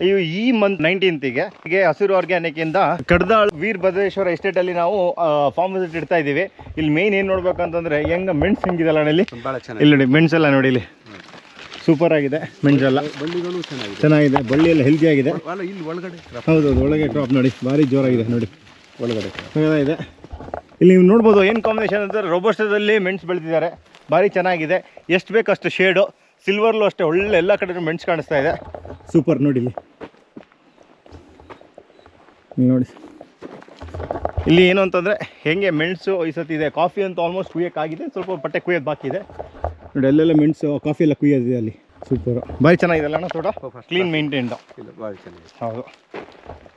ಈ ಮಂತ್ 19ಗೆ ಹಸಿರು ಆರ್ಗ್ಯಾನಿಕ್ ಇಂದ ಕಡ್ದಾಳ್ ವೀರಭದ್ರೇಶ್ವರ ಎಸ್ಟೇಟ್ ಅಲ್ಲಿ ನಾವು ಫಾರ್ಮ್ ವಿಸಿಟ್ ಇಡ್ತಾ ಇದೀವಿ. ಇಲ್ಲಿ ಮೇನ್ ಏನ್ ನೋಡ್ಬೇಕಂತಂದ್ರೆ ಹೆಂಗ ಮೆಣಸು ಹೆಂಗಿದಲ್ಲ ಇಲ್ಲಿ ನೋಡಿ ಮೆಣಸೆಲ್ಲ ನೋಡಿ ಇಲ್ಲಿ ಸೂಪರ್ ಆಗಿದೆ. ಮೆಣಸೆಲ್ಲ ಚೆನ್ನಾಗಿದೆ, ಬಳ್ಳಿ ಎಲ್ಲ ಹೆಲ್ದಿ ಆಗಿದೆ. ಹೌದೌದು, ಒಳಗೆ ಕ್ರಾಪ್ ನೋಡಿ ಭಾರಿ ಜೋರಾಗಿದೆ ನೋಡಿ, ಒಳಗಡೆ ಇದೆ. ಇಲ್ಲಿ ನೀವು ನೋಡ್ಬೋದು ಏನು ಕಾಂಬಿನೇಷನ್ ಅಂತಂದ್ರೆ ರೋಬೋಸ್ಟದಲ್ಲಿ ಮೆಣಸು ಬೆಳೆದಿದ್ದಾರೆ, ಭಾರಿ ಚೆನ್ನಾಗಿದೆ. ಎಷ್ಟು ಬೇಕಷ್ಟು ಶೇಡು, ಸಿಲ್ವರ್ಲು ಅಷ್ಟೇ ಒಳ್ಳೆ ಎಲ್ಲ ಕಡೆ ಮೆಣಸು ಕಾಣಿಸ್ತಾ ಇದೆ. ಸೂಪರ್ ನೋಡಿ ಇಲ್ಲಿ ನೋಡಿ. ಇಲ್ಲಿ ಏನು ಅಂತಂದರೆ ಹೆಂಗೆ ಮೆಣಸು ಈ ಸತಿ ಇದೆ. ಕಾಫಿ ಅಂತ ಆಲ್ಮೋಸ್ಟ್ ಕುಯ್ಯೋಕ್ಕಾಗಿದೆ, ಸ್ವಲ್ಪ ಪಟ್ಟೆ ಕುಯ್ಯೋದು ಬಾಕಿ ಇದೆ ನೋಡಿ. ಅಲ್ಲೆಲ್ಲ ಮೆಣಸು ಕಾಫಿ ಎಲ್ಲ ಕುಯ್ಯೋದಿದೆ ಅಲ್ಲಿ. ಸೂಪರು, ಭಾರಿ ಚೆನ್ನಾಗಿದೆ ಅಣ್ಣ ತೋಟ, ಕ್ಲೀನ್ ಮೇಂಟೈನ್ಡ್. ಹೌದು.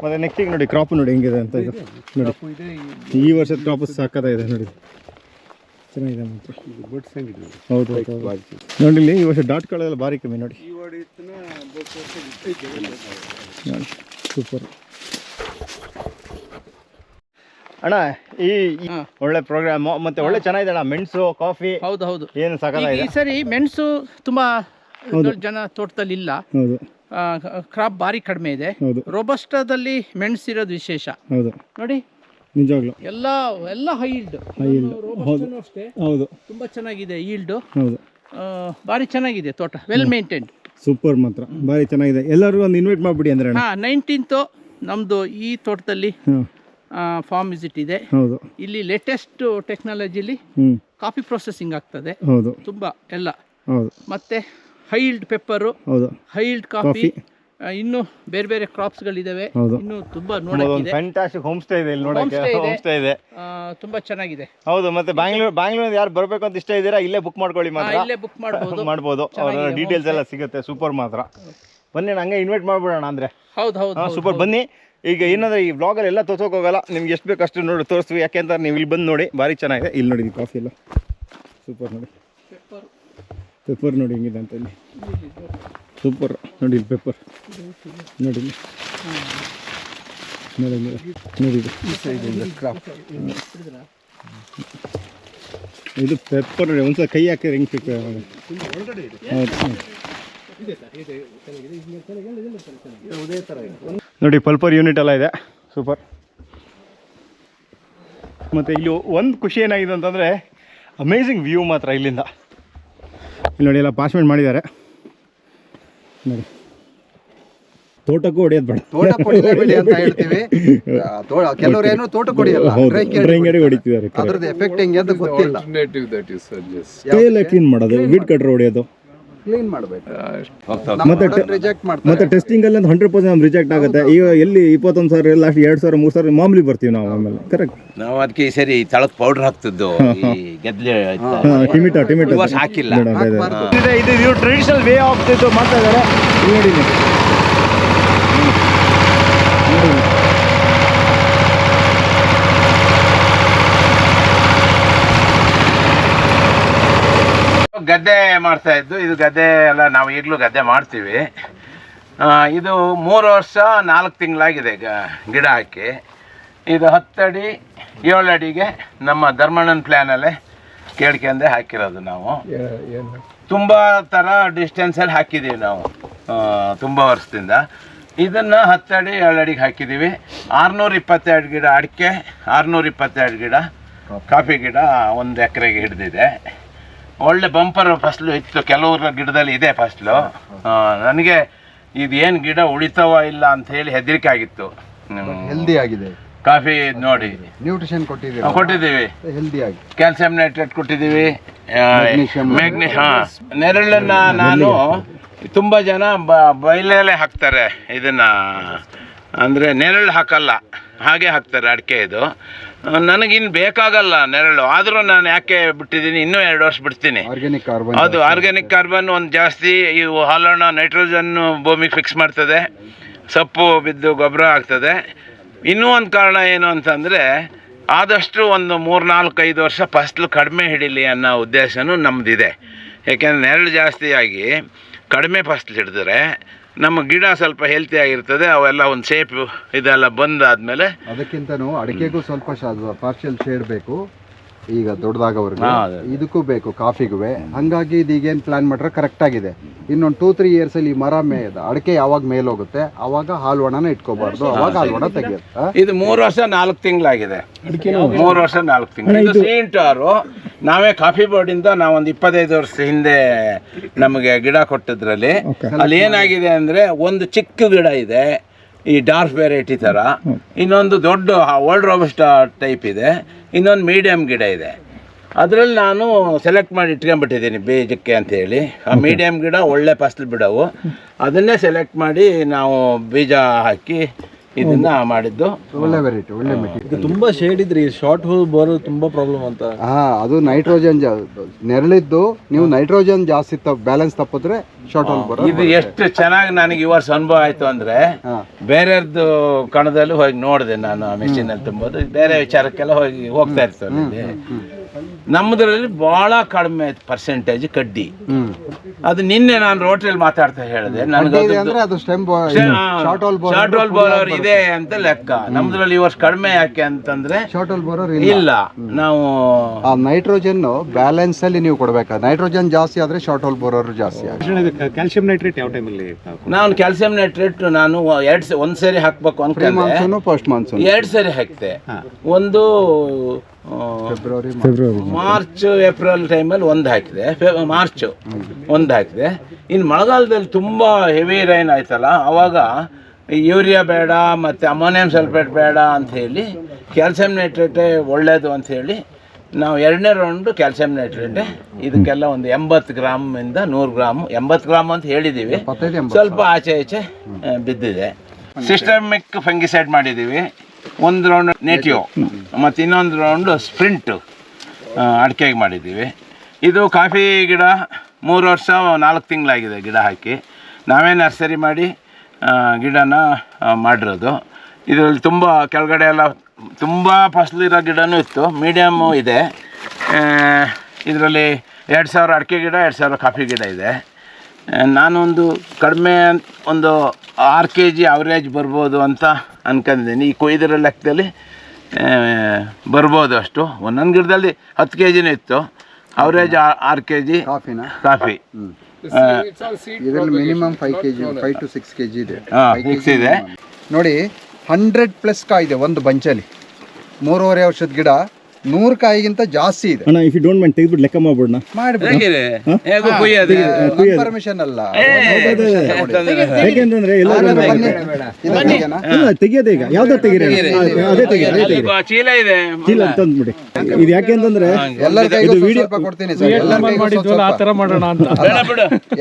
ಮತ್ತು ನೆಕ್ಸ್ಟಿಗೆ ನೋಡಿ ಕ್ರಾಪ್ ನೋಡಿ ಹೆಂಗಿದೆ ಅಂತ. ಇದು ನೋಡಿ ಈ ವರ್ಷದ ಕ್ರಾಪ್ ಸಾಕಾಗಿದೆ ನೋಡಿ, ಚೆನ್ನಾಗಿದೆ ಮಾತ್ರ. ಹೌದು ನೋಡಿ ಇಲ್ಲಿ ಈ ವರ್ಷ ಡಾಟ್ಗಳೆಲ್ಲ ಭಾರಿ ಕಮ್ಮಿ ನೋಡಿ. ಸೂಪರ್ ಅಣ್ಣ, ಈ ಒಳ್ಳೆ ಪ್ರೋಗ್ರಾಮ್ ಮತ್ತೆ ಒಳ್ಳೆ ಚೆನ್ನಾಗಿದೆ ಅಣ್ಣ. ಮೆಣಸು ಕಾಫಿ ಹೌದು ಹೌದು ಏನು ಸಾಕಾಗಿದೆ. ಈ ಸರಿ ಮೆಣಸು ತುಂಬಾ ಜನ ತೋಟದಲ್ಲಿ ಇಲ್ಲ. ಹೌದು, ಕ್ರಾಪ್ ಭಾರಿ ಕಡಿಮೆ ಇದೆ. ರೋಬಸ್ಟಾದಲ್ಲಿ ಮೆಣಸಿರೋದು ವಿಶೇಷ. ಹೌದು ನೋಡಿ, ನಿಜವಾಗ್ಲು ಎಲ್ಲ ಹೈಲ್ಡ್ ಅಷ್ಟೇ. ಹೌದು, ತುಂಬಾ ಚೆನ್ನಾಗಿದೆ ಈಲ್ಡ್. ಹೌದು, ಭಾರಿ ಚೆನ್ನಾಗಿದೆ ತೋಟ, ವೆಲ್ ಮೇಂಟೈನ್ಡ್. ಸೂಪರ್, ಮಾತ್ರ ಭಾರಿ ಚೆನ್ನಾಗಿದೆ. ಎಲ್ಲರಿಗೂ ಒಂದು ಇನ್ವೈಟ್ ಮಾಡ್ಬಿಡಿ ಅಂದ್ರೆ. 19th ನಮ್ದು ಈ ತೋಟದಲ್ಲಿ ಫಾರ್ಮ್ ವಿಸಿಟ್ ಇದೆ. ಹೌದು, ಇಲ್ಲಿ ಲೇಟೆಸ್ಟ್ ಟೆಕ್ನಾಲಜಿಲಿ ಕಾಫಿ ಪ್ರೊಸೆಸಿಂಗ್ ಆಗ್ತದೆ. ಹೌದು, ತುಂಬಾ ಎಲ್ಲ. ಹೌದು, ಮತ್ತೆ ಹೈಲ್ಡ್ ಪೆಪ್ಪರು, ಹೌದು, ಹೈಲ್ಡ್ ಕಾಫಿ, ಇನ್ನು ಬೇರೆ ಬೇರೆ ಕ್ರಾಪ್ಸ್ ಗಳಿದಾವೆ. ಇನ್ನು ತುಂಬಾ ನೋಡಕ್ಕೆ ಫ್ಯಾಂಟಾಸ್ಟಿಕ್ ಹೋಮ್ ಸ್ಟೇ ಇದೆ ಇಲ್ಲಿ, ನೋಡಕ್ಕೆ ಹೋಮ್ ಸ್ಟೇ ಇದೆ, ತುಂಬಾ ಚೆನ್ನಾಗಿದೆ. ಹೌದು. ಮತ್ತೆ ಬ್ಯಾಂಗ್ಳೂರ್ ಯಾರು ಬರಬೇಕು ಅಂತ ಇಷ್ಟ ಇದ್ದೀರಾ ಇಲ್ಲೇ ಬುಕ್ ಮಾಡ್ಕೊಳ್ಳಿ, ಮಾತ್ರ ಇಲ್ಲೇ ಬುಕ್ ಮಾಡಬಹುದು. ಅವರ ಡೀಟೇಲ್ಸ್ ಎಲ್ಲ ಸಿಗುತ್ತೆ. ಸೂಪರ್, ಮಾತ್ರ ಬನ್ನಿ, ಹಂಗೆ ಇನ್ವೈಟ್ ಮಾಡ್ಬಿಡೋಣ ಅಂದ್ರೆ. ಹೌದು ಹೌದು, ಸೂಪರ್, ಬನ್ನಿ. ಈಗ ಏನಂದ್ರೆ ಈ ವ್ಲಾಗಲ್ಲಿ ಎಲ್ಲ ತೋರ್ಸೋಕೆ ಹೋಗಲ್ಲ, ನಿಮ್ಗೆ ಎಷ್ಟು ಬೇಕು ಅಷ್ಟು ನೋಡಿ ತೋರಿಸ್ತೀವಿ. ಯಾಕೆಂತ ನೀವು ಇಲ್ಲಿ ಬಂದು ನೋಡಿ, ಭಾರಿ ಚೆನ್ನಾಗಿದೆ. ಇಲ್ಲಿ ನೋಡಿ ಕಾಫಿ ಎಲ್ಲ ಸೂಪರ್ ನೋಡಿ, ಪೆಪ್ಪರ್ ನೋಡಿ ಹೆಂಗಿದೆ ಅಂತ ಇಲ್ಲಿ. ಸೂಪರ್ ನೋಡಿ ಇಲ್ಲಿ ಪೆಪ್ಪರ್ ನೋಡಿ, ನೋಡಿ ಇದು ಪೆಪ್ಪರ್ ನೋಡಿ. ಒಂದ್ಸಲ ಕೈ ಹಾಕಿದ್ರೆ ಹೆಂಗೆ ಸಿಗ್ತದೆ. ನೋಡಿ ಪಲ್ಪರ್ ಯೂನಿಟ್ ಎಲ್ಲ ಇದೆ, ಸೂಪರ್. ಮತ್ತು ಇಲ್ಲಿ ಒಂದು ಖುಷಿ ಏನಾಗಿದೆ ಅಂತಂದರೆ ಅಮೇಝಿಂಗ್ ವ್ಯೂ ಮಾತ್ರ ಇಲ್ಲಿಂದ. ಇಲ್ಲಿ ನೋಡಿ ಎಲ್ಲ ಪಾರ್ಚ್ಮೆಂಟ್ ಮಾಡಿದ್ದಾರೆ ನೋಡಿ. ತೋಟಕ್ಕೂ ಹೊಡೆಯೋದು ಬೇಡ, ತೋಟ ಕೊಡಿಲೇಬೇಡಿ ಅಂತ ಹೇಳ್ತೀವಿ. ಕೆಲವರು ಏನು ತೋಟ ಕೊಡಿಯಲ್ಲ, ಡ್ರೈಂಗ್ ಹೊಡಿತಿದ್ದಾರೆ. ಅದ್ರದ್ದು ಎಫೆಕ್ಟ್ ಹೆಂಗೆ ಅಂತ ಗೊತ್ತಿಲ್ಲ. ಕ್ಲೀನ್ ಮಾಡೋದು, ವೀಡ್ ಕಟ್ರ್ ಹೊಡೆಯೋದು, ಕ್ಲೀನ್ ಮಾಡಬೇಕು. ಮತ್ತೆ ಟೆಸ್ಟಿಂಗ್ ಅಲ್ಲಿ 100% ರಿಜೆಕ್ಟ್ ಆಗುತ್ತೆ. ಈಗ ಎಲ್ಲಿ 21,000 ಲಾಸ್ಟ್ 2,000 3,000 ಮಾಮೂಲಿ ಬರ್ತೀವಿ ನಾವು. ಆಮೇಲೆ ಕರೆಕ್ಟ್ ನಾವು ಅದಕ್ಕೆ ಈ ಸರಿ ತಳಕ್ ಪೌಡರ್ ಹಾಕ್ತಿದ್ದು, ಟೊಮೆಟೊ ಹಾಕಿಲ್ಲ. ಇದು ಟ್ರೆಡಿಷನಲ್ ವೇ ಆಫ್ ಇದು ಮಾಡ್ತಾ ಇದ್ದಾರೆ ನೋಡಿ. ಗದ್ದೆ ಮಾಡ್ತಾ ಇದ್ದು, ಇದು ಗದ್ದೆ ಎಲ್ಲ ನಾವು ಈಗಲೂ ಗದ್ದೆ ಮಾಡ್ತೀವಿ. ಇದು 3 ವರ್ಷ 4 ತಿಂಗಳಾಗಿದೆ ಗಿಡ ಹಾಕಿ. ಇದು 10 ಅಡಿ 7 ಅಡಿಗೆ ನಮ್ಮ ಧರ್ಮಣ್ಣನ ಪ್ಲ್ಯಾನಲ್ಲೇ ಕೇಳ್ಕೊಂಡೆ ಹಾಕಿರೋದು. ನಾವು ತುಂಬ ಥರ ಡಿಸ್ಟೆನ್ಸಲ್ಲಿ ಹಾಕಿದ್ದೀವಿ ನಾವು ತುಂಬ ವರ್ಷದಿಂದ. ಇದನ್ನು 10 ಅಡಿ 7 ಅಡಿಗೆ ಹಾಕಿದ್ದೀವಿ. 622 ಗಿಡ ಅಡಿಕೆ, 622 ಗಿಡ ಕಾಫಿ ಗಿಡ 1 ಎಕರೆಗೆ ಹಿಡಿದಿದೆ. ಒಳ್ಳೆ ಬಂಪರ್ ಫಸಲು ಇತ್ತು. ಕೆಲವ್ರ ಗಿಡದಲ್ಲಿ ಇದೆ ಫಸಲು. ನನಗೆ ಇದೇನು ಗಿಡ ಉಳಿತಾವ ಇಲ್ಲ ಅಂತ ಹೇಳಿ ಹೆದರಿಕೆ ಆಗಿತ್ತು. ಹೆಲ್ದಿ ಆಗಿದೆ ಕಾಫಿ ನೋಡಿ. ನ್ಯೂಟ್ರಿಷನ್ ಕೊಟ್ಟಿದ್ದೀವಿ, ಹೆಲ್ದಿ ಆಗಿ ಕ್ಯಾಲ್ಸಿಯಂ ನೈಟ್ರೇಟ್ ಕೊಟ್ಟಿದ್ದೀವಿ, ಮ್ಯಾಗ್ನೀಷಿಯಂ. ನೆರಳನ್ನ ನಾನು ತುಂಬ ಜನ ಬಯಲಲ್ಲೇ ಹಾಕ್ತಾರೆ ಇದನ್ನ, ಅಂದರೆ ನೆರಳು ಹಾಕಲ್ಲ, ಹಾಗೆ ಹಾಕ್ತಾರೆ ಅಡಿಕೆ. ಇದು ನನಗಿನ್ನು ಬೇಕಾಗಲ್ಲ ನೆರಳು, ಆದರೂ ನಾನು ಯಾಕೆ ಬಿಟ್ಟಿದ್ದೀನಿ, ಇನ್ನೂ 2 ವರ್ಷ ಬಿಡ್ತೀನಿ. ಅದು ಆರ್ಗ್ಯಾನಿಕ್ ಕಾರ್ಬನ್ ಒಂದು ಜಾಸ್ತಿ, ಇವು ಹಾಲಣ್ಣ ನೈಟ್ರೋಜನ್ನು ಭೂಮಿಗೆ ಫಿಕ್ಸ್ ಮಾಡ್ತದೆ, ಸೊಪ್ಪು ಬಿದ್ದು ಗೊಬ್ಬರ ಆಗ್ತದೆ. ಇನ್ನೂ ಒಂದು ಕಾರಣ ಏನು ಅಂತಂದರೆ, ಆದಷ್ಟು ಒಂದು 3-4-5 ವರ್ಷ ಫಸಲು ಕಡಿಮೆ ಹಿಡೀಲಿ ಅನ್ನೋ ಉದ್ದೇಶನೂ ನಮ್ಮದಿದೆ. ಯಾಕೆಂದರೆ ನೆರಳು ಜಾಸ್ತಿಯಾಗಿ ಕಡಿಮೆ ಫಸಲು ಹಿಡಿದ್ರೆ ನಮ್ಮ ಗಿಡ ಸ್ವಲ್ಪ ಹೆಲ್ತಿ ಆಗಿರ್ತದೆ. ಅವೆಲ್ಲ ಒಂದು ಶೇಪ್ ಇದೆಲ್ಲ ಬಂದಾದ್ಮೇಲೆ ಅದಕ್ಕಿಂತನೂ ಅಡಿಕೆಗೂ ಸ್ವಲ್ಪ ಪಾರ್ಷಿಯಲ್ ಶೇಡ್ ಬೇಕು. ಈಗ ದೊಡ್ಡದಾಗವ್ರಿಗೆ ಹೌದು. ಇದಕ್ಕೂ ಬೇಕು ಕಾಫಿಗೂ. ಹಂಗಾಗಿ ಇದೀಗೇನು ಪ್ಲಾನ್ ಮಾಡ್ರೆ ಕರೆಕ್ಟ್ ಆಗಿದೆ. ಇನ್ನೊಂದು 2-3 ಇಯರ್ಸ್ ಅಲ್ಲಿ ಮರ ಅಡಿಕೆ ಯಾವಾಗ ಮೇಲೆ ಹೋಗುತ್ತೆ ಅವಾಗ ಹಾಲು ಒಣನ ಇಟ್ಕೋಬಾರ್ದು, ಅವಾಗ ಹಾಲು ಒಣ ತೆಗಿಯುತ್ತೆ. ಇದು 3 ವರ್ಷ 4 ತಿಂಗಳಾಗಿದೆ. 3 ವರ್ಷ 4 ತಿಂಗಳು. ಇದು ಸಿಂಟಾರು ನಾವೇ ಕಾಫಿ ಬೋರ್ಡಿಂದ ನಾವೊಂದು 25 ವರ್ಷ ಹಿಂದೆ ನಮಗೆ ಗಿಡ ಕೊಟ್ಟಿದ್ರಲ್ಲಿ ಅಲ್ಲಿ ಏನಾಗಿದೆ ಅಂದರೆ ಒಂದು ಚಿಕ್ಕ ಗಿಡ ಇದೆ ಈ ಡಾರ್ಕ್ ವೆರೈಟಿ ಥರ, ಇನ್ನೊಂದು ದೊಡ್ಡ ಓಲ್ಡ್ ರೋಬಸ್ಟಾ ಟೈಪ್ ಇದೆ, ಇನ್ನೊಂದು ಮೀಡಿಯಮ್ ಗಿಡ ಇದೆ. ಅದರಲ್ಲಿ ನಾನು ಸೆಲೆಕ್ಟ್ ಮಾಡಿ ಇಟ್ಕೊಂಡ್ಬಿಟ್ಟಿದ್ದೀನಿ ಬೀಜಕ್ಕೆ ಅಂತೇಳಿ. ಆ ಮೀಡಿಯಮ್ ಗಿಡ ಒಳ್ಳೆ ಫಸಲು ಬಿಡವು, ಅದನ್ನೇ ಸೆಲೆಕ್ಟ್ ಮಾಡಿ ನಾವು ಬೀಜ ಹಾಕಿ ಇದನ್ನ ಮಾಡಿದ್ದು. ಒಳ್ಳೆ ವೆರೈಟಿ, ಒಳ್ಳೆ ಮೆಟೀರಿಯಲ್. ತುಂಬಾ ಶೇಡ್ ಇದ್ರಿ, ಶಾರ್ಟ್ ಹೋಲ್ ಬರೋದು ತುಂಬಾ ಪ್ರಾಬ್ಲಮ್ ಅಂತ. ಅದು ನೈಟ್ರೋಜನ್ ನೆರಳಿದ್ದು ನೀವು ನೈಟ್ರೋಜನ್ ಜಾಸ್ತಿ ಬ್ಯಾಲೆನ್ಸ್ ತಪ್ಪಿದ್ರೆ ಶಾರ್ಟ್ ಹೋಲ್ ಬರೋ. ಇದು ಎಷ್ಟು ಚೆನ್ನಾಗಿ ನನಗೆ ಈ ವರ್ಷ ಅನುಭವ ಆಯ್ತು ಅಂದ್ರೆ, ಬೇರೆಯವ್ರದ್ದು ಕಣದಲ್ಲೂ ಹೋಗಿ ನೋಡಿದೆ ನಾನು. ಆ ಮೆಷಿನ್ ಅಲ್ಲಿ ತುಂಬೋದು ಬೇರೆ ವಿಚಾರಕ್ಕೆಲ್ಲ ಹೋಗ್ತಾ ಇರ್ತೇನೆ. ನಮ್ಮದ್ರಲ್ಲಿ ಬಹಳ ಕಡಿಮೆ ಪರ್ಸೆಂಟೇಜ್ ಕಡ್ಡಿ. ಅದು ನಿನ್ನೆ ನಾನು ರೋಟ್ರಿಯಲ್ಲಿ ಮಾತಾಡ್ತಾ ಹೇಳಿದೆ, ನನಗೆ ಶಾರ್ಟ್ ಹೋಲ್ ಬೋರರ್ ಇದೆ ಅಂತ ಲೆಕ್ಕ. ನಮ್ದ್ರಲ್ಲಿ ಈ ವರ್ಷ ಕಡಿಮೆ ಯಾಕೆ ಅಂತಂದ್ರೆ ಶಾರ್ಟ್ ಹೋಲ್ ಬೋರರ್ ಇಲ್ಲ, ನಾವು ಆ ನೈಟ್ರೋಜನ್ ಬ್ಯಾಲೆನ್ಸ್ ಅಲ್ಲಿ ನೀವು ಕೊಡ್ಬೇಕು. ನೈಟ್ರೋಜನ್ ಜಾಸ್ತಿ ಆದ್ರೆ ಶಾರ್ಟ್ ಹೋಲ್ ಬೋರರ್ ಜಾಸ್ತಿ ಆಗುತ್ತೆ. ಕ್ಯಾಲ್ಸಿಯಂ ನೈಟ್ರೇಟ್ ಯಾವ ಟೈಮಲ್ಲಿ? ನಾನು ಕ್ಯಾಲ್ಸಿಯಂ ನೈಟ್ರೇಟ್ ನಾನು ಒಂದ್ ಸರಿ ಹಾಕ್ಬೇಕು ಅನ್ಕೊಂಡೆ, ಫಸ್ಟ್ ಮಾನ್ಸೂನ್ 2 ಸರಿ ಹಾಕ್ತೆ. ಒಂದು ಫೆಬ್ರವರಿ ಮಾರ್ಚ್ ಏಪ್ರಿಲ್ ಟೈಮಲ್ಲಿ ಒಂದು ಹಾಕಿದೆ, ಮಾರ್ಚ್ ಒಂದು ಹಾಕಿದೆ. ಇನ್ನು ಮಳೆಗಾಲದಲ್ಲಿ ತುಂಬ ಹೆವಿ ರೈನ್ ಆಯ್ತಲ್ಲ, ಅವಾಗ ಯೂರಿಯಾ ಬೇಡ ಮತ್ತು ಅಮೋನಿಯಂ ಸಲ್ಫೇಟ್ ಬೇಡ ಅಂತ ಹೇಳಿ ಕ್ಯಾಲ್ಸಿಯಂ ನೈಟ್ರೇಟೇ ಒಳ್ಳೆಯದು ಅಂತ ಹೇಳಿ ನಾವು 2ನೇ ರೌಂಡು ಕ್ಯಾಲ್ಸಿಯಂ ನೈಟ್ರೇಟೆ. ಇದಕ್ಕೆಲ್ಲ ಒಂದು 80 ಗ್ರಾಮಿಂದ 100 ಗ್ರಾಮ್, 80 ಗ್ರಾಮ್ ಅಂತ ಹೇಳಿದ್ದೀವಿ, ಸ್ವಲ್ಪ ಆಚೆ ಈಚೆ ಬಿದ್ದಿದೆ. ಸಿಸ್ಟಮಿಕ್ ಫಂಗಿಸೈಡ್ ಮಾಡಿದ್ದೀವಿ. ಒಂದು ರೌಂಡ್ ನೇಟಿವ್ ಮತ್ತು ಇನ್ನೊಂದು ರೌಂಡು ಸ್ಪ್ರಿಂಟು ಅಡಿಕೆಗೆ ಮಾಡಿದ್ದೀವಿ. ಇದು ಕಾಫಿ ಗಿಡ 3 ವರ್ಷ 4 ತಿಂಗಳಾಗಿದೆ ಗಿಡ ಹಾಕಿ. ನಾವೇ ನರ್ಸರಿ ಮಾಡಿ ಗಿಡನ ಮಾಡಿರೋದು. ಇದರಲ್ಲಿ ತುಂಬ ಕೆಳಗಡೆ ಎಲ್ಲ ತುಂಬ ಫಸಲಿರೋ ಗಿಡನೂ ಇತ್ತು, ಮೀಡಿಯಮ್ಮು ಇದೆ. ಇದರಲ್ಲಿ 2000 ಅಡಿಕೆ ಗಿಡ, 2000 ಕಾಫಿ ಗಿಡ ಇದೆ. ನಾನೊಂದು ಕಡಿಮೆ ಒಂದು 6 kg ಅವರೇಜ್ ಬರ್ಬೋದು ಅಂತ ಅನ್ಕೊಂಡಿದ್ದೀನಿ. ಈ ಕೊಯ್ದಿರೋ ಲೆಕ್ಕದಲ್ಲಿ ಬರ್ಬೋದು ಅಷ್ಟು. ಒಂದೊಂದು ಗಿಡದಲ್ಲಿ 10 kgನೂ ಇತ್ತು. Average 6 kg coffee. ಇದರಲ್ಲಿ ಮಿನಿಮಮ್ 5 to 6 kg ಇದೆ. ಇದೆ ನೋಡಿ, 100+ ಕಾಯಿದೆ ಒಂದು ಬಂಚಲ್ಲಿ. 3.5 ವರ್ಷದ ಗಿಡ 100 ಕಾಯಿಗಿಂತ ಜಾಸ್ತಿ ಇದೆ. ಅಣ್ಣ, ಇಫ್ ಯು ಡೋಂಟ್ ಮೈಂಡ್ ತೆಗೆದ್ಬಿಟ್ಟು ಲೆಕ್ಕ ಮಾಡ್ಬಿಡೋಣ. ಪರ್ಮಿಷನ್ ಅಲ್ಲ, ಯಾಕೆಂತಂದ್ರೆ ತೆಗಿಯೋದೇ ಈಗ ಯಾವ್ದು ತೆಗೀರಿ, ಅದೇ ತೆಗೀರಿ. ಚೀಲ ಇದೆ, ಚೀಲ ತಂದ್ಬಿಡಿ. ಇದು ಯಾಕೆ ಅಂತಂದ್ರೆ ಎಲ್ಲರ ಕೈಗೂ ಸ್ವಲ್ಪ ಕೊಡ್ತೀನಿ ಸರ್,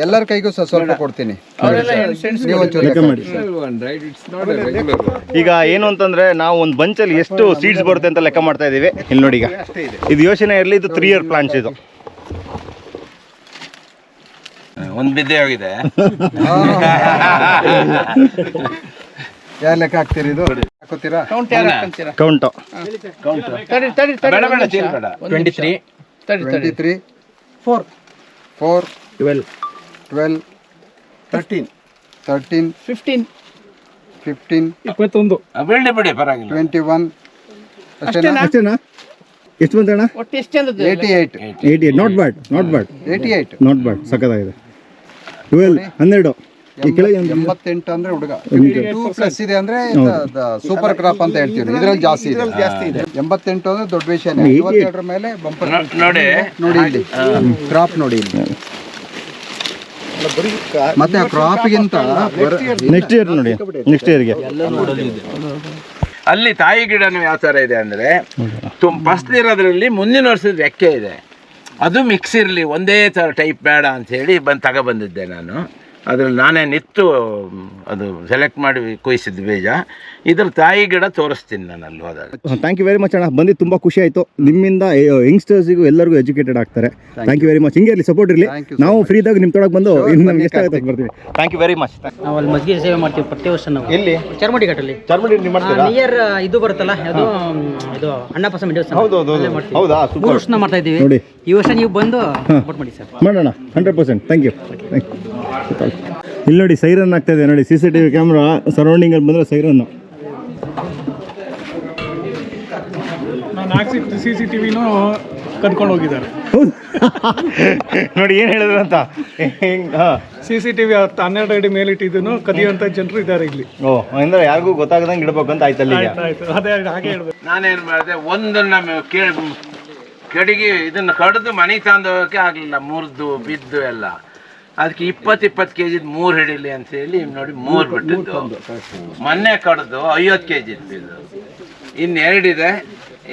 ಎಲ್ಲರ ಕೈಗೂ ಸ್ವಲ್ಪ ಕೊಡ್ತೀನಿ. ಈಗ ಏನು ಅಂತಂದ್ರೆ ನಾವು ಒಂದು ಬಂಚಲ್ಲಿ ಎಷ್ಟು ಸೀಡ್ಸ್ ಬರುತ್ತೆ ಅಂತ ಲೆಕ್ಕ ಮಾಡ್ತಾ ಇದೀವಿ. ಇಲ್ಲಿ ನೋಡಿ, ಈಗ ಇದು ಯೋಚನೆ ಇರಲಿ, ಇದು 3 year ಪ್ಲಾಂಟ್ಸ್. ಇದು ಒಂದು ಬಿದ್ದೆ ಹೋಗಿದೆ. ಯಾರು ಲೆಕ್ಕ ಹಾಕ್ತೀರಿ? ಇದು ಹಾಕೋತೀರಾ? ಕೌಂಟ್ 23 4 12 13 15 21 ಬಿಡಿ ಪರವಾಗಿಲ್ಲ. 21 ಅಷ್ಟೇನಾ? ಎಷ್ಟು ಬಂತಣ್ಣ? ಒಟ್ಟು ಎಷ್ಟು ಚಂದದ್ದು? 88 ನಾಟ್ ಬ್ಯಾಡ್, 88 ನಾಟ್ ಬ್ಯಾಡ್, ಸಕ್ಕತ್ತಾಗಿದೆ. 12 ಈ ಕೆಳಗೆ 88 ಅಂದ್ರೆ ಹುಡುಗ 2+ ಇದೆ ಅಂದ್ರೆ ಸೂಪರ್ ಕ್ರಾಪ್ ಅಂತ ಹೇಳ್ತೀವಿ. ಇದ್ರಲ್ಲಿ ಜಾಸ್ತಿ ಇದೆ. 88 ಅಂದ್ರೆ ದೊಡ್ಡ ವಿಷಯ. 52 ಮೇಲೆ ಬಂಪರ್ ನೋಡಿ ಇಲ್ಲಿ ಕ್ರಾಪ್ ನೋಡಿ ಇಲ್ಲಿ. ಮತ್ತೆ ಆ ಕ್ರಾಪ್ಗಿಂತ ನೆಕ್ಸ್ಟ್ ಇಯರ್ ನೋಡಿ, ನೆಕ್ಸ್ಟ್ ಇಯರ್ಗೆ ಅಲ್ಲಿ ತಾಯಿ ಗಿಡನು ಯಾವ ಥರ ಇದೆ ಅಂದರೆ, ಫಸಲಿರೋದ್ರಲ್ಲಿ ಮುಂದಿನ ವರ್ಷದ ರೆಕ್ಕೆ ಇದೆ. ಅದು ಮಿಕ್ಸ್ ಇರಲಿ, ಒಂದೇ ಥರ ಟೈಪ್ ಬೇಡ ಅಂಥೇಳಿ ತಗೊಬಂದಿದ್ದೆ ನಾನು. ಅದ್ರಲ್ಲಿ ನಾನೇ ನಿತ್ತು ಅದು ಸೆಲೆಕ್ಟ್ ಮಾಡಿ ಕೊಯ್ಸಿದ್ದು ಬೀಜ. ಇದ್ರ ತಾಯಿ ಗಿಡ ತೋರಿಸ್ತೀನಿ ನಾನು ಅಲ್ಲಿ ಹೋದಾಗ. ಥ್ಯಾಂಕ್ ಯು ವೆರಿ ಮಚ್ ಅಣ್ಣ, ಬಂದು ತುಂಬ ಖುಷಿ ಆಯಿತು. ನಿಮ್ಮಿಂದ ಯಂಗ್ಸ್ಟರ್ಸಿಗೂ ಎಲ್ಲರಿಗೂ ಎಜುಕೇಟೆಡ್ ಆಗ್ತಾರೆ. Thank you very much. ಹಿಂಗೆ ಇರಲಿ, ಸಪೋರ್ಟ್ ಇರಲಿ. ನಾವು ಫ್ರೀದಾಗ ನಿಮ್ಮ ತೊಡಗೆ ಬಂದು ಇನ್ನು ನಮ್ಗೆ ಎಷ್ಟು ಆಗುತ್ತೆ ಬರ್ತೀವಿ. Thank you very much. ನಾವು ಅಲ್ಲಿ ಮಜ್ಜಿಗೆ ಸೇವೆ ಮಾಡ್ತೀವಿ ಪ್ರತಿ ವರ್ಷ. ನಾವು ಎಲ್ಲಿ? ಚರ್ಮಡಿ ಘಾಟಲ್ಲಿ. ನೀವು ಮಾಡ್ತೀರಾ? ನಿಯರ್ ಇದು ಬರುತ್ತಲ್ಲ, ಅದು ಇದು ಅಣ್ಣಪ್ಪ ದೇವಸ್ಥಾನ. ಹೌದಾ? 3 ವರ್ಷ ಮಾಡ್ತಾ ಇದ್ದೀವಿ. ನೋಡಿ, ಈ ವರ್ಷ ನೀವು ಬಂದು ಸಪೋರ್ಟ್ ಮಾಡಿ ಸರ್. ಮಾಡೋಣ 100%. Thank you. ಇಲ್ಲಿ ನೋಡಿ, ಸೈರನ್ ಆಗ್ತಾ ಇದೆ ನೋಡಿ. CCTV ಕ್ಯಾಮ್ರಾ ಸರೌಂಡಿಂಗಲ್ಲಿ ಬಂದರೆ ಸೈರನ್ನು. ನಾಲ್ಕು CCTVನೂ ಕದ್ಕೊಂಡು ಹೋಗಿದ್ದಾರೆ. ನೋಡಿ ಏನು ಹೇಳಿದ್ರು ಅಂತ. ಹಾಂ, CCTV 12 ಅಡಿ ಮೇಲಿಟ್ಟಿದ್ದನ್ನು ಕದಿಯುವಂಥ ಜನರು ಇದ್ದಾರೆ ಇಲ್ಲಿ. ಓ ಅಂದರೆ ಯಾರಿಗೂ ಗೊತ್ತಾಗದಂಗೆ ಇಡ್ಬೇಕು ಅಂತ ಆಯ್ತಲ್ಲ ಈಗ. ಆಯ್ತು, ಅದೇ ಹಾಗೆ ಹೇಳ್ಬೇಕು. ನಾನೇನು ಮಾಡಿದೆ, ಒಂದನ್ನು ಕೆಡಿಗೆ ಇದನ್ನು ಕಡಿದು ಮನೆ ತಂದೋಗಕ್ಕೆ ಆಗಲಿಲ್ಲ, ಮುರಿದು ಬಿದ್ದು ಎಲ್ಲ. ಅದಕ್ಕೆ 20 kg 3 ಹಿಡೀಲಿ ಅಂತ ಹೇಳಿ ನೋಡಿ 3 ಬಿಟ್ಟಿದ್ದು. ಮೊನ್ನೆ ಕಡಿದು 50 kg ಇದು. ಇನ್ನು 2 ಇದೆ,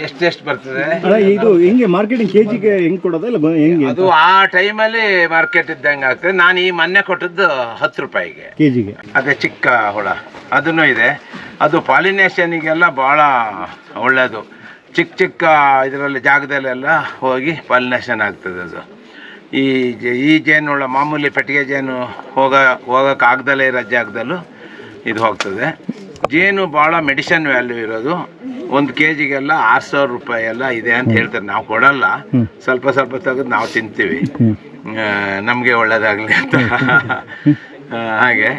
ಎಷ್ಟೆಷ್ಟು ಬರ್ತದೆ ಇದು ಹೆಂಗೆ ಮಾರ್ಕೆಟಿಂಗ್ ಕೆಜಿಗೆ ಹೆಂಗೆ ಕೊಡೋದು ಇಲ್ಲ ಹೆಂಗೆ? ಅದು ಆ ಟೈಮಲ್ಲಿ ಮಾರ್ಕೆಟ್ ಇದ್ದಂಗೆ ಆಗ್ತದೆ. ನಾನು ಈ ಮೊನ್ನೆ ಕೊಟ್ಟದ್ದು 10 ರೂಪಾಯಿಗೆ ಕೆಜಿಗೆ. ಅದೇ ಚಿಕ್ಕ ಹುಳ ಅದನ್ನು ಇದೆ. ಅದು ಪಾಲಿನೇಷನಿಗೆಲ್ಲ ಭಾಳ ಒಳ್ಳೆಯದು. ಚಿಕ್ಕ ಚಿಕ್ಕ ಇದರಲ್ಲಿ ಜಾಗದಲ್ಲೆಲ್ಲ ಹೋಗಿ ಪಾಲಿನೇಷನ್ ಆಗ್ತದೆ ಅದು. ಈ ಜೇನುಹುಳ ಮಾಮೂಲಿ ಪೆಟ್ಟಿಗೆ ಜೇನು ಹೋಗೋಕೆ ಆಗದಲ್ಲೇ ಇರೋ ಜಾಗದಲ್ಲೂ ಇದು ಹೋಗ್ತದೆ. ಜೇನು ಭಾಳ ಮೆಡಿಸಿನ್ ವ್ಯಾಲ್ಯೂ ಇರೋದು. 1 kgಗೆಲ್ಲ 6000 ರೂಪಾಯಿ ಎಲ್ಲ ಇದೆ ಅಂತ ಹೇಳ್ತಾರೆ. ನಾವು ಕೊಡಲ್ಲ, ಸ್ವಲ್ಪ ಸ್ವಲ್ಪ ತೆಗೆದು ನಾವು ತಿಂತೀವಿ, ನಮಗೆ ಒಳ್ಳೆಯದಾಗಲಿ ಅಂತ. ಹಾಗೆ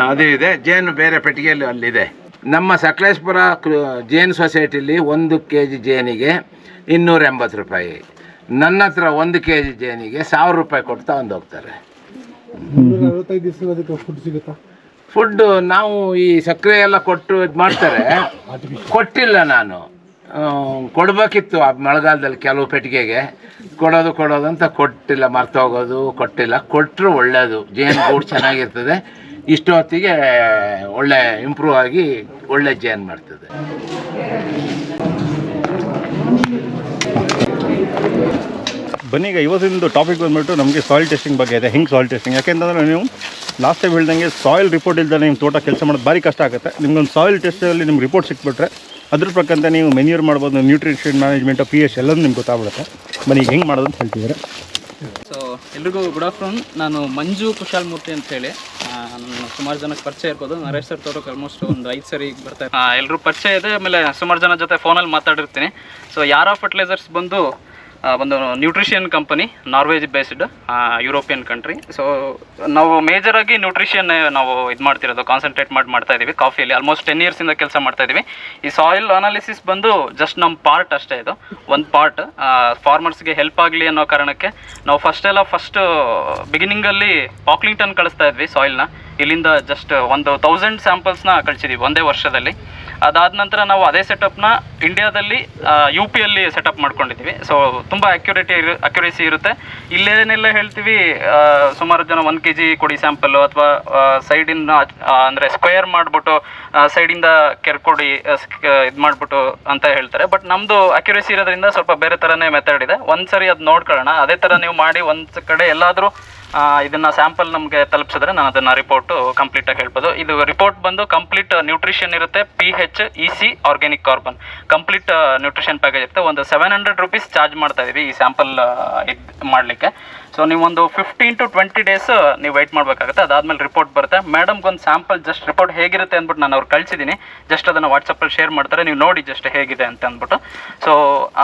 ಅದು ಇದೆ. ಜೇನು ಬೇರೆ ಪೆಟ್ಟಿಗೆಯಲ್ಲಿ ಅಲ್ಲಿದೆ. ನಮ್ಮ ಸಕಲೇಶ್ಪುರ ಜೇನು ಸೊಸೈಟಿಲಿ 1 kg ಜೇನಿಗೆ 280 ರೂಪಾಯಿ. ನನ್ನ ಹತ್ರ 1 kg ಜೇನಿಗೆ 1000 ರೂಪಾಯಿ ಕೊಟ್ಟು ತಗೊಂಡು ಹೋಗ್ತಾರೆ. ಫುಡ್ಡು ನಾವು ಈ ಸಕ್ಕರೆ ಎಲ್ಲ ಕೊಟ್ಟು ಇದು ಮಾಡ್ತಾರೆ. ಕೊಟ್ಟಿಲ್ಲ ನಾನು, ಕೊಡಬೇಕಿತ್ತು ಆ ಮಳೆಗಾಲದಲ್ಲಿ ಕೆಲವು ಪೆಟ್ಟಿಗೆಗೆ ಕೊಡೋದು ಅಂತ ಕೊಟ್ಟಿಲ್ಲ, ಮರ್ತೋಗೋದು, ಕೊಟ್ಟಿಲ್ಲ. ಕೊಟ್ಟರು ಒಳ್ಳೆಯದು, ಜೇನು ಗೂಡು ಚೆನ್ನಾಗಿರ್ತದೆ. ಇಷ್ಟು ಹೊತ್ತಿಗೆ ಒಳ್ಳೆ ಇಂಪ್ರೂವ್ ಆಗಿ ಒಳ್ಳೆ ಜೇನು ಮಾಡ್ತದೆ. ಬನ್ನಿ, ಈಗ ಇವತ್ತಿಂದು ಟಾಪಿಕ್ ಬಂದ್ಬಿಟ್ಟು ನಮಗೆ ಸಾಯಿಲ್ ಟೆಸ್ಟಿಂಗ್ ಬಗ್ಗೆ ಇದೆ. ಹೆಂಗೆ ಸಾಯಿಲ್ ಟೆಸ್ಟಿಂಗ್? ಯಾಕೆಂತಂದರೆ ನೀವು ಲಾಸ್ಟ್ ಟೈಮ್ ಹೇಳ್ದಂಗೆ ಸಾಯಿಲ್ ರಿಪೋರ್ಟ್ ಇಲ್ದೇ ನಿಮ್ಮ ತೋಟ ಕೆಲಸ ಮಾಡೋದು ಭಾರಿ ಕಷ್ಟ ಆಗುತ್ತೆ. ನಿಮ್ಗೊಂದು ಸಾಯಿಲ್ ಟೆಸ್ಟಲ್ಲಿ ನಿಮ್ಗೆ ರಿಪೋರ್ಟ್ ಸಿಕ್ಬಿಟ್ರೆ ಅದ್ರ ಪ್ರಕಾರ ನೀವು ಮೆನ್ಯೂರ್ ಮಾಡ್ಬೋದು, ನ್ಯೂಟ್ರಿಷನ್ ಮ್ಯಾನೇಜ್ಮೆಂಟು, pH ಎಲ್ಲನೂ ನಿಮ್ಗೆ ಗೊತ್ತಾಗ್ಬಿಡುತ್ತೆ. ಬನ್ನಿ, ಈಗ ಹೆಂಗೆ ಮಾಡೋದು ಅಂತ ಹೇಳ್ತಿದ್ದಾರೆ. ಸೊ ಎಲ್ರಿಗೂ ಗುಡ್ ಆಫ್ಟರ್ನೂನ್. ನಾನು ಮಂಜು ಕುಶಾಲ್ ಮೂರ್ತಿ ಅಂತ ಹೇಳಿ, ನನ್ನ ಸುಮಾರು ಜನಕ್ಕೆ ಪರಿಚಯ ಇರ್ಬೋದು. ನರೇಶ್ ಸರ್ ತೋಟಕ್ಕೆ ಆಲ್ಮೋಸ್ಟ್ ಒಂದು 5 ಸರಿ ಬರ್ತಾರೆ. ಎಲ್ಲರೂ ಪರಿಚಯ ಇದೆ. ಆಮೇಲೆ ಸುಮಾರು ಜನ ಜೊತೆ ಫೋನಲ್ಲಿ ಮಾತಾಡಿರ್ತೀನಿ. ಸೊ ಯಾರಾ ಫರ್ಟಿಲೈಸರ್ಸ್ ಬಂದು ಒಂದು nutrition company, Norwegian based, European country. So ನಾವು ಮೇಜರಾಗಿ ನ್ಯೂಟ್ರಿಷನ್ ನಾವು ಇದು ಮಾಡ್ತಿರೋದು, ಕಾನ್ಸಂಟ್ರೇಟ್ ಮಾಡ್ತಾ ಇದ್ದೀವಿ ಕಾಫಿಯಲ್ಲಿ. ಆಲ್ಮೋಸ್ಟ್ 10 ಇಯರ್ಸಿಂದ ಕೆಲಸ ಮಾಡ್ತಾ ಇದ್ದೀವಿ. ಈ ಸಾಯಿಲ್ ಅನಾಲಿಸಿಸ್ ಬಂದು ಜಸ್ಟ್ ನಮ್ಮ ಪಾರ್ಟ್ ಅಷ್ಟೇ, ಇದು ಒಂದು ಪಾರ್ಟ್. ಫಾರ್ಮರ್ಸ್ಗೆ ಹೆಲ್ಪ್ ಆಗಲಿ ಅನ್ನೋ ಕಾರಣಕ್ಕೆ ನಾವು ಫಸ್ಟ್ ಬಿಗಿನಿಂಗಲ್ಲಿ ಪಾಕ್ಲಿಂಗ್ಟನ್ ಕಳಿಸ್ತಾ ಇದ್ವಿ ಸಾಯಿಲ್ನ. ಇಲ್ಲಿಂದ ಜಸ್ಟ್ 1000 ಸ್ಯಾಂಪಲ್ಸ್ನ ಕಳಿಸಿದ್ದೀವಿ ಒಂದೇ ವರ್ಷದಲ್ಲಿ. ಅದಾದ ನಂತರ ನಾವು ಅದೇ ಸೆಟಪ್ನ ಇಂಡಿಯಾದಲ್ಲಿ UPಯಲ್ಲಿ ಸೆಟಪ್ ಮಾಡ್ಕೊಂಡಿದ್ದೀವಿ. ಸೊ ತುಂಬ ಅಕ್ಯುರೇಸಿ ಇರುತ್ತೆ. ಇಲ್ಲೇನೆಲ್ಲ ಹೇಳ್ತೀವಿ, ಸುಮಾರು ಜನ 1 kg ಕೊಡಿ ಸ್ಯಾಂಪಲ್ಲು, ಅಥವಾ ಸೈಡಿಂದ ಅಂದರೆ ಸ್ಕ್ವೇರ್ ಮಾಡಿಬಿಟ್ಟು ಸೈಡಿಂದ ಕೆರ್ಕೊಡಿ ಇದು ಮಾಡಿಬಿಟ್ಟು ಅಂತ ಹೇಳ್ತಾರೆ. ಬಟ್ ನಮ್ಮದು ಅಕ್ಯುರೇಸಿ ಇರೋದ್ರಿಂದ ಸ್ವಲ್ಪ ಬೇರೆ ಥರನೇ ಮೆಥಡ್ ಇದೆ. ಒಂದು ಸರಿ ಅದು ನೋಡ್ಕೊಳ್ಳೋಣ. ಅದೇ ಥರ ನೀವು ಮಾಡಿ ಒಂದು ಕಡೆ ಎಲ್ಲಾದರೂ ಇದನ್ನು ಸ್ಯಾಂಪಲ್ ನಮಗೆ ತಲುಪಿಸಿದ್ರೆ ನಾನು ಅದನ್ನು ರಿಪೋರ್ಟು ಕಂಪ್ಲೀಟಾಗಿ ಹೇಳ್ಬೋದು. ಇದು ರಿಪೋರ್ಟ್ ಬಂದು ಕಂಪ್ಲೀಟ್ ನ್ಯೂಟ್ರಿಷನ್ ಇರುತ್ತೆ, pH, EC, organic carbon, complete nutrition package ಇರುತ್ತೆ. ಒಂದು 700 ರೂಪೀಸ್ ಚಾರ್ಜ್ ಮಾಡ್ತಾ ಇದ್ದೀವಿ ಈ ಸ್ಯಾಂಪಲ್ ಇದು ಮಾಡಲಿಕ್ಕೆ. ಸೊ ನೀವು ಒಂದು 15 to 20 ಡೇಸ್ ನೀವು ವೆಯ್ಟ್ ಮಾಡಬೇಕಾಗುತ್ತೆ. ಅದಾದಮೇಲೆ ರಿಪೋರ್ಟ್ ಬರುತ್ತೆ. ಮೇಡಮ್ಗೆ ಒಂದು ಸ್ಯಾಂಪಲ್ ಜಸ್ಟ್ ರಿಪೋರ್ಟ್ ಹೇಗಿರುತ್ತೆ ಅಂದ್ಬಿಟ್ಟು ನಾನು ಅವ್ರು ಕಳಿಸಿದ್ದೀನಿ. ಜಸ್ಟ್ ಅದನ್ನು ವಾಟ್ಸಪ್ಪಲ್ಲಿ ಶೇರ್ ಮಾಡ್ತಾರೆ, ನೀವು ನೋಡಿ ಜಸ್ಟ್ ಹೇಗಿದೆ ಅಂತ ಅಂದ್ಬಿಟ್ಟು. ಸೊ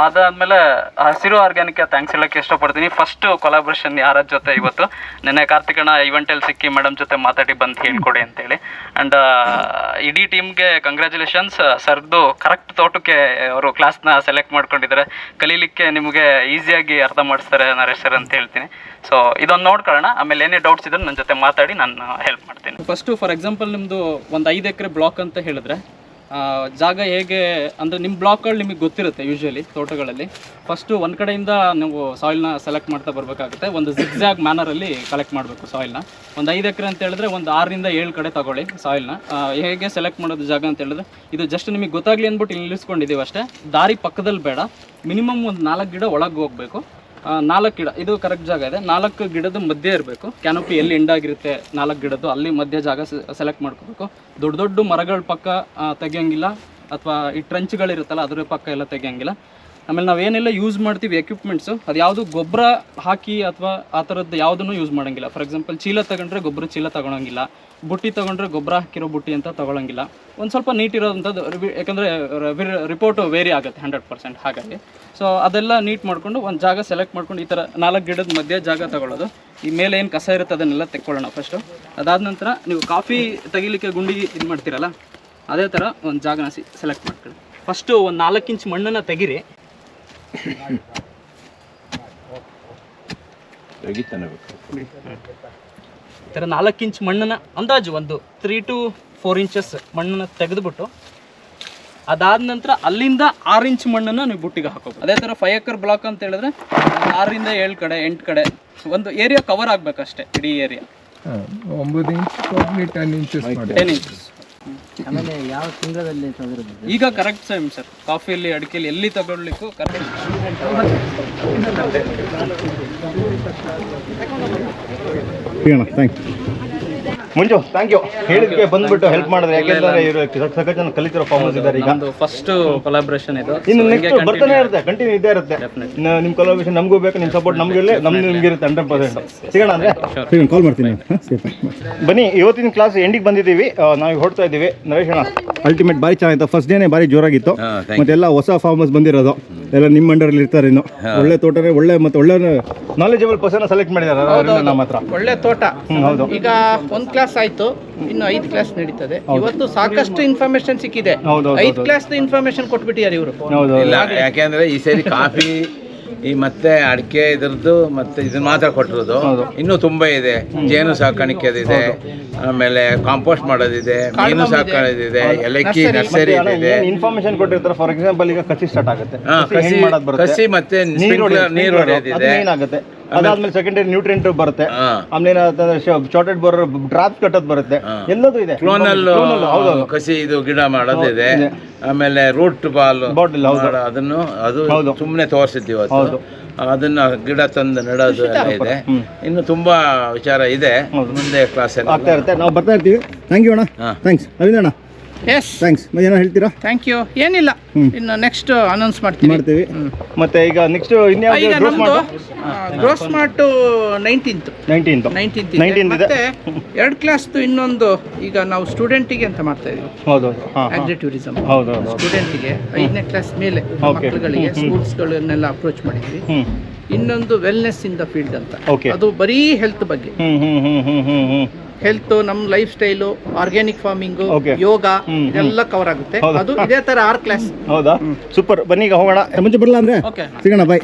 ಅದಾದಮೇಲೆ ಹಸಿರು ಆರ್ಗ್ಯಾನಿಕ್ಗೆ ಥ್ಯಾಂಕ್ಸ್ ಹೇಳೋಕ್ಕೆ ಇಷ್ಟಪಡ್ತೀನಿ. ಫಸ್ಟು ಕೊಲಾಬ್ರೇಷನ್ ಯಾರ ಜೊತೆ ಇವತ್ತು ನೆನ್ನೆ ಕಾರ್ತಿಕಣ್ಣ ಇವೆಂಟಲ್ಲಿ ಸಿಕ್ಕಿ ಮೇಡಮ್ ಜೊತೆ ಮಾತಾಡಿ ಬಂದು ಹೇಳ್ಕೊಡಿ ಅಂತೇಳಿ. ಆ್ಯಂಡ್ ಇಡೀ ಟೀಮ್ಗೆ ಕಂಗ್ರ್ಯಾಚುಲೇಷನ್ಸ್. ಸರ್ದು ಕರೆಕ್ಟ್ ತೋಟಕ್ಕೆ ಅವರು ಕ್ಲಾಸ್ನ ಸೆಲೆಕ್ಟ್ ಮಾಡ್ಕೊಂಡಿದ್ದಾರೆ. ಕಲೀಲಿಕ್ಕೆ ನಿಮಗೆ ಈಸಿಯಾಗಿ ಅರ್ಥ ಮಾಡಿಸ್ತಾರೆ ನರೇಶ್ ಸರ್ ಅಂತ ಹೇಳ್ತೀನಿ. ಸೊ ಇದೊಂದು ನೋಡ್ಕೊಳ್ಳೋಣ. ಆಮೇಲೆ ಏನೇ ಡೌಟ್ಸ್ ಇದ್ರೆ ನನ್ನ ಜೊತೆ ಮಾತಾಡಿ ನಾನು ಹೆಲ್ಪ್ ಮಾಡ್ತೀನಿ. ಫಸ್ಟು ಫಾರ್ ಎಕ್ಸಾಂಪಲ್ ನಿಮ್ಮದು ಒಂದು 5 ಎಕರೆ ಬ್ಲಾಕ್ ಅಂತ ಹೇಳಿದ್ರೆ ಜಾಗ ಹೇಗೆ ಅಂದರೆ ನಿಮ್ಮ ಬ್ಲಾಕ್ಗಳು ನಿಮಗೆ ಗೊತ್ತಿರುತ್ತೆ. ಯೂಶ್ವಲಿ ತೋಟಗಳಲ್ಲಿ ಫಸ್ಟು ಒಂದು ಕಡೆಯಿಂದ ನೀವು ಸಾಯಿಲ್ನ ಸೆಲೆಕ್ಟ್ ಮಾಡ್ತಾ ಬರಬೇಕಾಗುತ್ತೆ. ಒಂದು ಜಿಗ್ಜಾಗ್ ಮ್ಯಾನರಲ್ಲಿ ಕಲೆಕ್ಟ್ ಮಾಡಬೇಕು ಸಾಯಿಲ್ನ. ಒಂದು 5 ಎಕರೆ ಅಂತ ಹೇಳಿದ್ರೆ ಒಂದು 6 ರಿಂದ 7 ಕಡೆ ತಗೊಳ್ಳಿ ಸಾಯಿಲ್ನ. ಹೇಗೆ ಸೆಲೆಕ್ಟ್ ಮಾಡೋದು ಜಾಗ ಅಂತ ಹೇಳಿದ್ರೆ, ಇದು ಜಸ್ಟ್ ನಿಮಗೆ ಗೊತ್ತಾಗಲಿ ಅಂದ್ಬಿಟ್ಟು ಇಲ್ಲಿ ನಿಲ್ಲಿಸ್ಕೊಂಡಿದ್ದೀವಿ ಅಷ್ಟೇ. ದಾರಿ ಪಕ್ಕದಲ್ಲಿ ಬೇಡ, ಮಿನಿಮಮ್ ಒಂದು 4 ಗಿಡ ಒಳಗೆ ಹೋಗಬೇಕು. 4 ಗಿಡ ಇದು ಕರೆಕ್ಟ್ ಜಾಗ ಇದೆ. 4 ಗಿಡದ ಮಧ್ಯೆ ಇರಬೇಕು. ಕ್ಯಾನೋಪಿ ಎಲ್ಲಿ ಎಂಡಾಗಿರುತ್ತೆ 4 ಗಿಡದ್ದು ಅಲ್ಲಿ ಮಧ್ಯೆ ಜಾಗ ಸೆಲೆಕ್ಟ್ ಮಾಡ್ಕೋಬೇಕು. ದೊಡ್ಡ ಮರಗಳ ಪಕ್ಕ ತೆಗಿಯೋಂಗಿಲ್ಲ, ಅಥವಾ ಈ ಟ್ರಂಚ್ಗಳಿರುತ್ತಲ್ಲ ಅದ್ರ ಪಕ್ಕ ಎಲ್ಲ ತೆಗಿಯೋಂಗಿಲ್ಲ. ಆಮೇಲೆ ನಾವೇನೆಲ್ಲ ಯೂಸ್ ಮಾಡ್ತೀವಿ ಎಕ್ವಿಪ್ಮೆಂಟ್ಸು, ಅದು ಯಾವುದು ಗೊಬ್ಬರ ಹಾಕಿ ಅಥವಾ ಆ ಥರದ್ದು ಯಾವುದನ್ನು ಯೂಸ್ ಮಾಡೋಂಗಿಲ್ಲ. ಫಾರ್ ಎಕ್ಸಾಂಪಲ್ ಚೀಲ ತಗೊಂಡ್ರೆ ಗೊಬ್ಬರ ಚೀಲ ತೊಗೊಳಂಗಿಲ್ಲ, ಬುಟ್ಟಿ ತೊಗೊಂಡ್ರೆ ಗೊಬ್ಬರ ಹಾಕಿರೋ ಬುಟ್ಟಿ ಅಂತ ತೊಗೊಳಂಗಿಲ್ಲ. ಒಂದು ಸ್ವಲ್ಪ ನೀಟ್ ಇರೋವಂಥದ್ದು, ಯಾಕಂದರೆ ರಿಪೋರ್ಟು ವೇರಿ ಆಗುತ್ತೆ 100%. ಹಾಗಾಗಿ ಸೊ ಅದೆಲ್ಲ ನೀಟ್ ಮಾಡಿಕೊಂಡು ಒಂದು ಜಾಗ ಸೆಲೆಕ್ಟ್ ಮಾಡ್ಕೊಂಡು ಈ ಥರ 4 ಗಿಡದ ಮಧ್ಯೆ ಜಾಗ ತೊಗೊಳ್ಳೋದು. ಈ ಮೇಲೆ ಏನು ಕಸ ಇರುತ್ತೆ ಅದನ್ನೆಲ್ಲ ತೆಕ್ಕೊಳ್ಳೋಣ ಫಸ್ಟು. ಅದಾದ ನಂತರ ನೀವು ಕಾಫಿ ತೆಗಿಲಿಕ್ಕೆ ಗುಂಡಿ ಇದು ಮಾಡ್ತೀರಲ್ಲ, ಅದೇ ಥರ ಒಂದು ಜಾಗನ ಸೆಲೆಕ್ಟ್ ಮಾಡ್ಕೊಳ್ಳಿ. ಫಸ್ಟು ಒಂದು 4 ಇಂಚ್ ಮಣ್ಣನ್ನು ತೆಗಿರಿ. ತೆಗಿತಾನೆ ಈ ಥರ 4 ಇಂಚ್ ಮಣ್ಣನ್ನು ಅಂದಾಜು ಒಂದು 3 to 4 ಇಂಚಸ್ ಮಣ್ಣನ್ನು ತೆಗೆದುಬಿಟ್ಟು ಅದಾದ ನಂತರ ಅಲ್ಲಿಂದ 6 ಇಂಚ್ ಮಣ್ಣನ್ನು ನೀವು ಬುಟ್ಟಿಗೆ ಹಾಕೋಬೋದು. ಅದೇ ಥರ 5 acre ಬ್ಲಾಕ್ ಅಂತ ಹೇಳಿದ್ರೆ 6 ರಿಂದ 7 ಕಡೆ 8 ಕಡೆ ಒಂದು ಏರಿಯಾ ಕವರ್ ಆಗಬೇಕಷ್ಟೇ, ಇಡೀ ಏರಿಯಾ 9 ಇಂಚ್ 10 ಇಂಚಸ್ 10 ಇಂಚಸ್. ಆಮೇಲೆ ಯಾವ ತಿಂಗಳಲ್ಲಿ ಈಗ ಕರೆಕ್ಟ್ ಟೈಮ್ ಸರ್, ಕಾಫಿಯಲ್ಲಿ ಅಡಿಕೆಯಲ್ಲಿ ಎಲ್ಲಿ ತಗೊಳ್ಲಿಕ್ಕೂ correct. Thanks Manju, thank you. ಹೇಳಿದ್ಕೆ ಬಂದ್ಬಿಟ್ಟು ಹೆಲ್ಪ್ ಮಾಡಿದ್ರೆ, ಯಾಕೆಂದ್ರೆ ಇವರು ಸಖತ್ ಜನ ಕಲಿತಿರೋ ಫಾರ್ಮರ್ಸ್ ಇದ್ದಾರೆ ಈಗ. ನಮ್ದು ಫಸ್ಟ್ ಕೊಲಾಬ್ರೇಷನ್ ಇದು. ಇನ್ನು ನೆಕ್ಸ್ಟ್ ಬರ್ತಾನೆ ಇರುತ್ತೆ, ಕಂಟಿನ್ಯೂ ಇದ್ದೇ ಇರುತ್ತೆ. ನಿಮ್ಮ ಕೊಲಾಬ್ರೇಷನ್ ನಮಗೂ ಬೇಕು, ನಿಮ್ಮ ಸಪೋರ್ಟ್ ನಮಗೂ ಇಲ್ಲ, ನಿಮ್ಗೆ ಇರುತ್ತೆ 100%. ಸಿಗೋಣ ಅಂದ್ರೆ ಕಾಲ್ ಮಾಡ್ತೀನಿ. ಬನ್ನಿ, ಇವತ್ತಿನ ಕ್ಲಾಸ್ ಎಂಡಿಗೆ ಬಂದಿದ್ದೀವಿ. ನಾವು ಹೊಡ್ತಾ ಇದ್ದೀವಿ. ನರೇಶ್ ಅಣ್ಣ ಅಲ್ಟಿಮೇಟ್ ಬಾರಿ ಚೆನ್ನಾಗಿತ್ತು. ಫಸ್ಟ್ ಡೇನೇ ಬಾರಿ ಜೋರಾಗಿತ್ತು. ಮತ್ತೆಲ್ಲ ಹೊಸ ಫಾರ್ಮರ್ಸ್ ಬಂದಿರೋದು ಎಲ್ಲ ನಿಮ್ಮ ಅಂಡರಲ್ಲಿ ಇರ್ತಾರೆ. ಇನ್ನು ಒಳ್ಳೆ ತೋಟನೇ ಒಳ್ಳೆ ಮತ್ತೆ ಒಳ್ಳೆ ನಾಲೆಜಬಲ್ ಪರ್ಸನ್ ಸೆಲೆಕ್ಟ್ ಮಾಡಿದ್ದಾರೆ ನಮ್ಮ ಹತ್ರ. ಒಳ್ಳೆ ತೋಟ. ಹೌದು. ಈಗ 1 ಕ್ಲಾಸ್ ಆಯ್ತು, ಇನ್ನು 5 ಕ್ಲಾಸ್ ನಡೀತದೆ. ಇವತ್ತು ಸಾಕಷ್ಟು ಇನ್ಫಾರ್ಮೇಶನ್ ಸಿಕ್ಕಿದೆ. 5 ಕ್ಲಾಸ್ ಇನ್ಫಾರ್ಮೇಶನ್ ಕೊಟ್ಬಿಟ್ಟಿದ್ದಾರೆ ಇವರು. ಇಲ್ಲ, ಯಾಕೆಂದ್ರೆ ಈ ಸರಿ ಕಾಫಿ ಈ ಮತ್ತೆ ಅಡಿಕೆ ಇದ್ರದ್ದು ಮತ್ತೆ ಇದನ್ನ ಮಾತ್ರ ಕೊಟ್ಟಿರೋದು. ಇನ್ನೂ ತುಂಬಾ ಇದೆ. ಜೇನು ಸಾಕಾಣಿಕೆ ಇದೆ, ಆಮೇಲೆ ಕಾಂಪೋಸ್ಟ್ ಮಾಡೋದಿದೆ, ಮೀನು ಸಾಕಾಣಿದೆ, ಏಲಕ್ಕಿ ನರ್ಸರಿ ಇದೆ. ಇನ್ಫಾರ್ಮೇಶನ್ ಕೊಟ್ಟಿರ್ತಾರೆ. ಫಾರ್ ಎಕ್ಸಾಂಪಲ್ ಈಗ ಕಸಿ ಸ್ಟಾರ್ಟ್ ಆಗುತ್ತೆ, ಕಸಿ ಮತ್ತೆ ನೀರು ಹೊಡೆಯೋದಿದೆ. ಏನಾಗುತ್ತೆ ಅದಾದ್ಮೇಲೆ ಸೆಕೆಂಡರಿ ನ್ಯೂಟ್ರಿಯೆಂಟ್ ಬರುತ್ತೆ. ಆಮೇಲೆ ಏನಾಗುತ್ತೆ ಶಾರ್ಟೆಡ್ ಬೋರ್ ಡ್ರಾಪ್ ಕಟ್ಟೋದು ಬರುತ್ತೆ. ಎಲ್ಲದೂ ಇದೆ. ಕ್ಲೋನಲ್ ಕಸಿ ಇದು ಗಿಡ ಮಾಡೋದಿದೆ. ಆಮೇಲೆ ರೂಟ್ ಬಾಟಲ್ ಅದನ್ನು ಅದು ಸುಮ್ಮನೆ ತೋರಿಸಿದ್ವಿ ಇವತ್ತು. ಅದನ್ನ ಗಿಡ ತಂದು ನೆಡೋದು ಎಲ್ಲ ಇದೆ. ಇನ್ನು ತುಂಬಾ ವಿಚಾರ ಇದೆ, ಮುಂದೆ ಕ್ಲಾಸ್ ಆಗ್ತಾ ಇರುತ್ತೆ. ನಾವು ಬರ್ತಾ ಇರ್ತೀವಿ. ಥ್ಯಾಂಕ್ ಯು ಅಣ್ಣ. ಥ್ಯಾಂಕ್ಸ್ ಅರವಿಂದ್ ಅಣ್ಣ. Yes, thanks. ಏನೋ ಹೇಳ್ತೀರಾ? Thank you. ಏನಿಲ್ಲ, ಇನ್ನು ನೆಕ್ಸ್ಟ್ ಅನೌನ್ಸ್ ಮಾಡ್ತೀವಿ. ಮತ್ತೆ ಈಗ ನೆಕ್ಸ್ಟ್ ಈಗ ನಮ್ದು ಗ್ರೋಸ್ ಮಾರ್ಟ್ 19th ಮತ್ತೆ 2 ಕ್ಲಾಸ್ದು ಇನ್ನೊಂದು. ಈಗ ನಾವು ಸ್ಟೂಡೆಂಟಿಗೆ ಅಂತ ಮಾಡ್ತಾ ಇದೀವಿ. ಹೌದು, ಆಗ್ರಿ ಟೂರಿಸಂ ಹೌದು. ಸ್ಟೂಡೆಂಟಿಗೆ 5ನೇ ಕ್ಲಾಸ್ ಮೇಲೆ ಮಕ್ಕಳುಗಳಿಗೆ ಸ್ಕೂಲ್ಸ್ಗಳನ್ನೆಲ್ಲ ಅಪ್ರೋಚ್ ಮಾಡಿದ್ವಿ. ಇನ್ನೊಂದು ವೆಲ್ನೆಸ್ ಇನ್ ದ ಫೀಲ್ಡ್ ಅಂತ, ಅದು ಬರೀ ಹೆಲ್ತ್ ಬಗ್ಗೆ. ಹೆಲ್ತ್, ನಮ್ಮ ಲೈಫ್ ಸ್ಟೈಲು, ಆರ್ಗ್ಯಾನಿಕ್ ಫಾರ್ಮಿಂಗು, ಯೋಗ ಇದೆಲ್ಲ ಕವರ್ ಆಗುತ್ತೆ. ಅದು ಇದೇ ತರ 6 ಕ್ಲಾಸ್. ಹೌದಾ, ಸೂಪರ್. ಬನ್ನಿ ಈಗ ಹೋಗೋಣ. ಮುಂಚೆ ಬರಲ್ಲ ಅಂದ್ರೆ ಸಿಗೋಣ. ಬಾಯ್.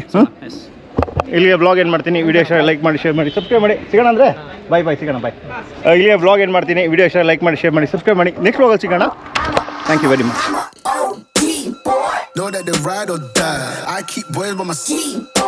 ಇಲ್ಲಿಗೆ ಬ್ಲಾಗ್ ಏನು ಮಾಡ್ತೀನಿ, ವಿಡಿಯೋ ಇಷ್ಟ ಲೈಕ್ ಮಾಡಿ, ಶೇರ್ ಮಾಡಿ, ಸಬ್ಸ್ಕ್ರೈಬ್ ಮಾಡಿ. ಸಿಗೋಣ ಅಂದರೆ ಬಾಯ್ ಸಿಗೋಣ. ಬಾಯ್. ಇಲ್ಲಿಗೆ ಬ್ಲಾಗ್ ಏನು ಮಾಡ್ತೀನಿ, ವಿಡಿಯೋ ಇಷ್ಟ ಲೈಕ್ ಮಾಡಿ, ಶೇರ್ ಮಾಡಿ, ಸಬ್ಸ್ಕ್ರೈಬ್ ಮಾಡಿ. ನೆಕ್ಸ್ಟ್ ಬ್ಲಾಗಲ್ಲಿ ಸಿಗೋಣ. Thank you very much. Know that they ride or die. I keep boys by my side.